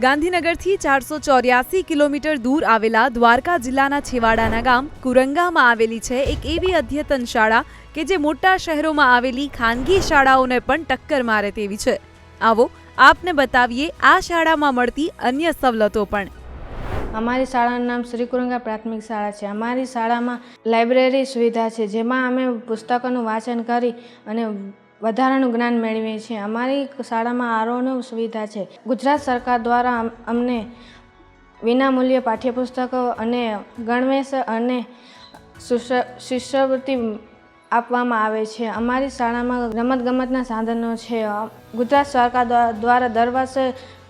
ગાંધીનગરથી 484 કિલોમીટર દૂર આવેલા દ્વારકા જિલ્લાના છેવાડાના ગામ કુરંગામાં આવેલી છે એક એવી અદ્યતન શાળા કે જે મોટા શહેરોમાં આવેલી ખાનગી શાળાઓને પણ ટક્કર મારે તેવી છે। આવો આપને બતાવીએ આ શાળામાં મળતી અન્ય સવલતો પણ। અમારી શાળાનું નામ શ્રી કુરંગા પ્રાથમિક શાળા છે। અમારી શાળામાં લાઇબ્રેરી સુવિધા છે, જેમાં અમે પુસ્તકોનું વાંચન કરી અને વધારાનું જ્ઞાન મેળવીએ છીએ। અમારી શાળામાં આરોની સુવિધા છે। ગુજરાત સરકાર દ્વારા અમને વિનામૂલ્યે પાઠ્યપુસ્તકો અને ગણવેશ અને શિષ્યવૃત્તિ આપવામાં આવે છે। અમારી શાળામાં રમતગમતના સાધનો છે। ગુજરાત સરકાર દ્વારા દર વર્ષે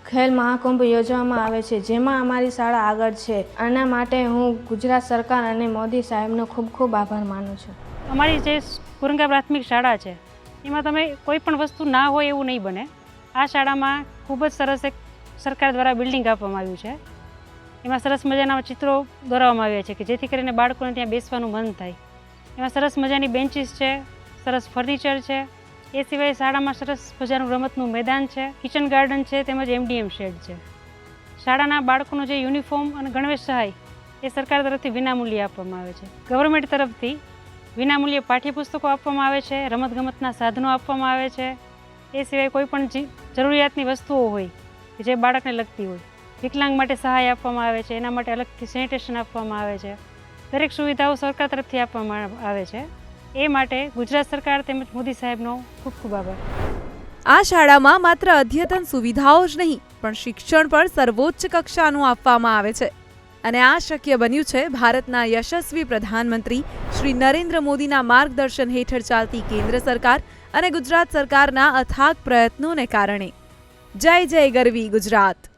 ખેલ મહાકુંભ યોજવામાં આવે છે, જેમાં અમારી શાળા આગળ છે। આના માટે હું ગુજરાત સરકાર અને મોદી સાહેબનો ખૂબ ખૂબ આભાર માનું છું। અમારી જે કુરંગા પ્રાથમિક શાળા છે એમાં તમે કોઈ પણ વસ્તુ ના હોય એવું નહીં બને। આ શાળામાં ખૂબ જ સરસ એક સરકાર દ્વારા બિલ્ડિંગ આપવામાં આવ્યું છે। એમાં સરસ મજાના ચિત્રો દોરવામાં આવ્યા છે કે જેથી કરીને બાળકોને ત્યાં બેસવાનું મન થાય। એમાં સરસ મજાની બેન્ચીસ છે, સરસ ફર્નિચર છે। એ સિવાય શાળામાં સરસ મજાનું રમતનું મેદાન છે, કિચન ગાર્ડન છે, તેમજ MDM શેડ છે। શાળાના બાળકોનો જે યુનિફોર્મ અને ગણવેશ સહાય એ સરકાર તરફથી વિનામૂલ્યે આપવામાં આવે છે। ગવર્મેન્ટ તરફથી વિનામૂલ્યે પાઠ્યપુસ્તકો આપવામાં આવે છે, રમતગમતના સાધનો આપવામાં આવે છે। એ સિવાય કોઈ પણ જરૂરિયાતની વસ્તુઓ હોય કે જે બાળકને લગતી હોય, વિકલાંગ માટે સહાય આપવામાં આવે છે, એના માટે અલગથી સેનિટેશન આપવામાં આવે છે। દરેક સુવિધાઓ સરકાર તરફથી આપવામાં આવે છે। એ માટે ગુજરાત સરકાર તેમજ મોદી સાહેબનો ખૂબ ખૂબ આભાર। આ શાળામાં માત્ર અદ્યતન સુવિધાઓ જ નહીં પણ શિક્ષણ પણ સર્વોચ્ચ કક્ષાનું આપવામાં આવે છે અને આ શક્ય બન્યું છે ભારતના યશસ્વી પ્રધાનમંત્રી શ્રી નરેન્દ્ર મોદીના માર્ગદર્શન હેઠળ ચાલતી કેન્દ્ર સરકાર અને ગુજરાત સરકારના અથાગ પ્રયત્નોને કારણે। જય જય ગરવી ગુજરાત।